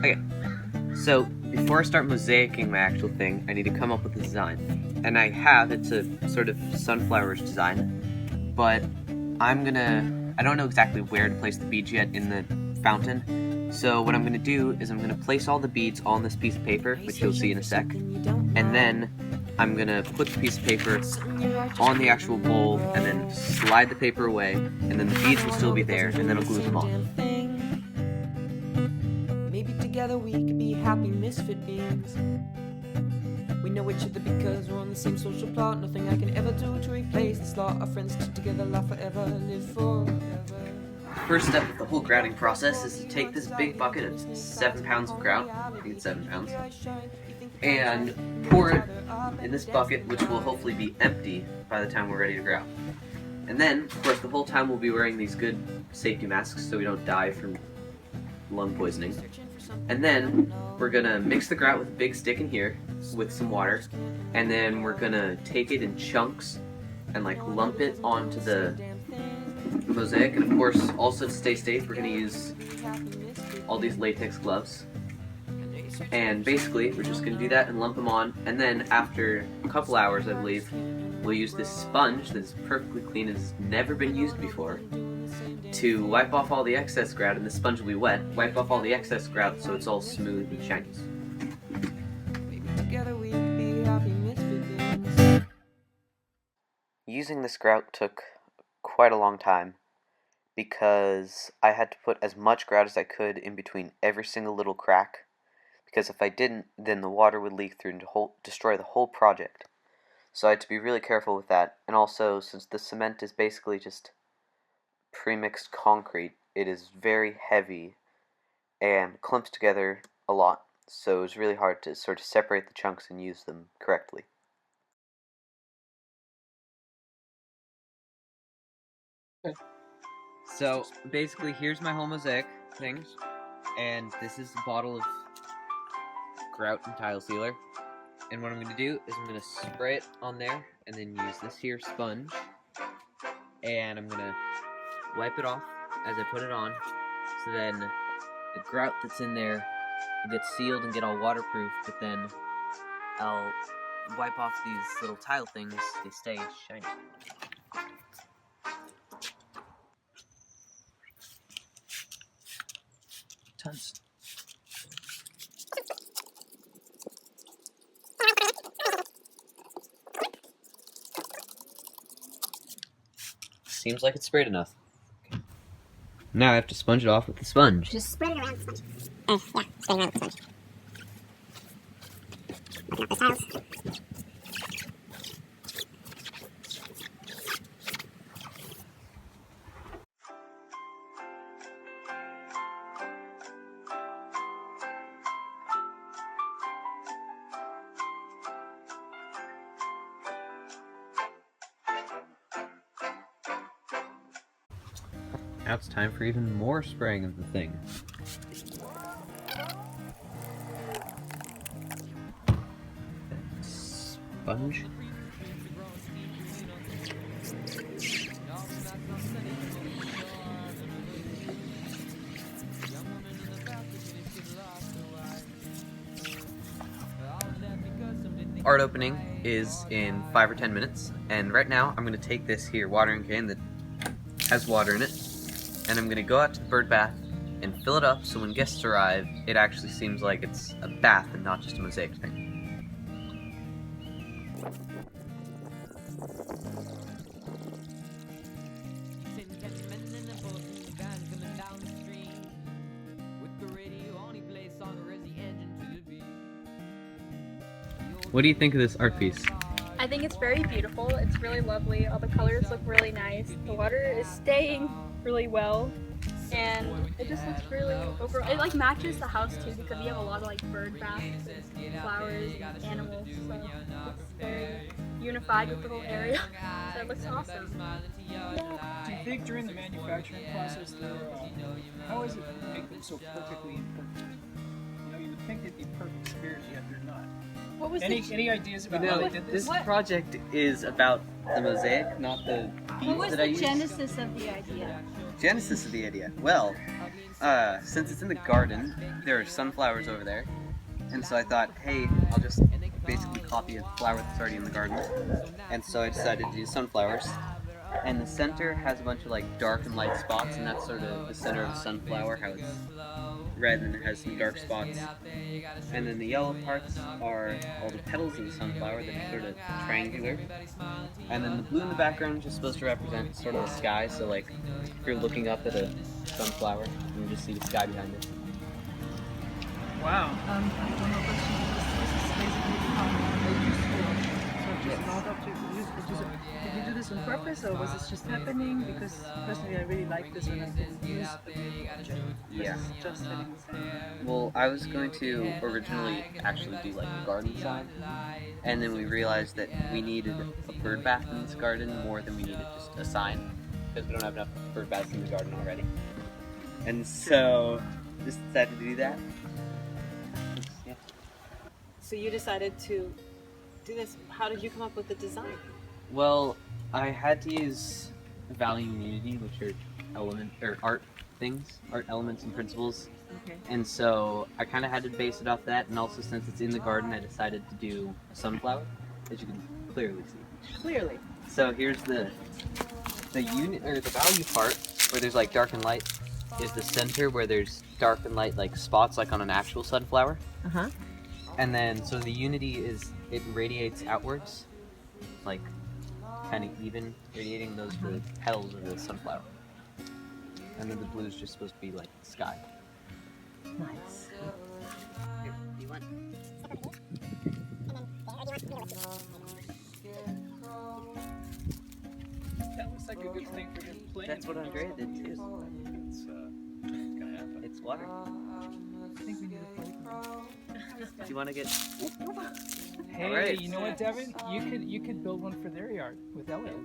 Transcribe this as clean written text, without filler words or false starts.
Okay, so before I start mosaicing my actual thing, I need to come up with a design. And I have, it's a sort of sunflowers design, but I don't know exactly where to place the beads yet in the fountain. So what I'm gonna do is I'm gonna place all the beads on this piece of paper, which you'll see in a sec, and then I'm gonna put the piece of paper on the actual bowl and then slide the paper away, and then the beads will still be there, and then I'll glue them on. Maybe together we could be happy misfit beings. We know each other because we're on the same social plot. Nothing I can ever do to replace this lot. Our friends stick together, laugh forever, live forever. First step of the whole grouting process is to take this big bucket of 7 pounds of grout, I think it's 7 pounds, and pour it in this bucket, which will hopefully be empty by the time we're ready to grout. And then, of course, the whole time we'll be wearing these good safety masks so we don't die from lung poisoning. And then we're gonna mix the grout with a big stick in here with some water, and then we're gonna take it in chunks and like lump it onto the mosaic. And of course, also to stay safe, we're gonna use all these latex gloves. And basically, we're just gonna do that and lump them on, and then after a couple hours, I believe, we'll use this sponge that's perfectly clean and has never been used before to wipe off all the excess grout, and the sponge will be wet, wipe off all the excess grout so it's all smooth and shiny. Using this grout took quite a long time because I had to put as much grout as I could in between every single little crack, because if I didn't, then the water would leak through and destroy the whole project. So I had to be really careful with that, and also since the cement is basically just pre-mixed concrete, it is very heavy and clumps together a lot, so it was really hard to sort of separate the chunks and use them correctly. So basically, here's my whole mosaic thing, and this is a bottle of grout and tile sealer. And what I'm going to do is I'm going to spray it on there, and then use this here sponge, and I'm going to wipe it off as I put it on, so then the grout that's in there will get sealed and get all waterproof, but then I'll wipe off these little tile things, they stay shiny. Tons. Seems like it's sprayed enough. Now I have to sponge it off with the sponge. Just spread it around the sponge. Yeah, spread it around the sponge. Open up the tiles. Now it's time for even more spraying of the thing. Sponge. Art opening is in 5 or 10 minutes, and right now I'm going to take this here watering can that has water in it, and I'm going to go out to the bird bath and fill it up so when guests arrive, it actually seems like it's a bath and not just a mosaic thing. What do you think of this art piece? I think it's very beautiful. It's really lovely. All the colors look really nice. The water is staying really well, and it just looks really overall. It like matches the house too, because we have a lot of like bird baths and flowers and animals, so it's very unified with the whole area. So it looks awesome. Do you think during the manufacturing process, how is it to make them so perfectly imperfect? You know, you would think they'd be perfect spirits, yet they're not. What was any ideas about how they did this? This project is about the mosaic, not the beads What was that I the used. genesis of the idea? Genesis of the idea? Well, since it's in the garden, there are sunflowers over there. And so I thought, hey, I'll just basically copy a flower that's already in the garden. And so I decided to do sunflowers. And the center has a bunch of like dark and light spots, and that's sort of the center of the sunflower, how it's red and it has some dark spots. And then the yellow parts are all the petals of the sunflower that are sort of triangular. And then the blue in the background is just supposed to represent sort of the sky, so like if you're looking up at a sunflower, you can just see the sky behind it. Wow. One more question. This is basically useful. So just not up to use. Did you do this on purpose, or was this just happening? Because personally, I really like this when I can use a big object. Yeah. Versus just having the same. Well, I was going to originally actually do like the garden side, and then we realized that we needed a bird bath in this garden more than we needed just a sign, because we don't have enough bird baths in the garden already. And so, just decided to do that. Yeah. So you decided to do this. How did you come up with the design? Well, I had to use value and unity, which are art things, art elements and principles. Okay. And so I kind of had to base it off that, and also since it's in the garden, I decided to do a sunflower, as you can clearly see. Clearly. So here's the unit or the value part where there's like dark and light is the center where there's dark and light like spots like on an actual sunflower. Uh-huh. And then so the unity is it radiates outwards, like kind of even radiating those for the petals of the sunflower. And then the blue is just supposed to be like the sky. Nice. Here, do you want? That looks like a good thing for him playing. That's what Andrea did too. It's gonna happen. It's water. I think we need a playground. Do you want to get? Hey, Alright. you know what, Devin? You could build one for their yard with Elliot.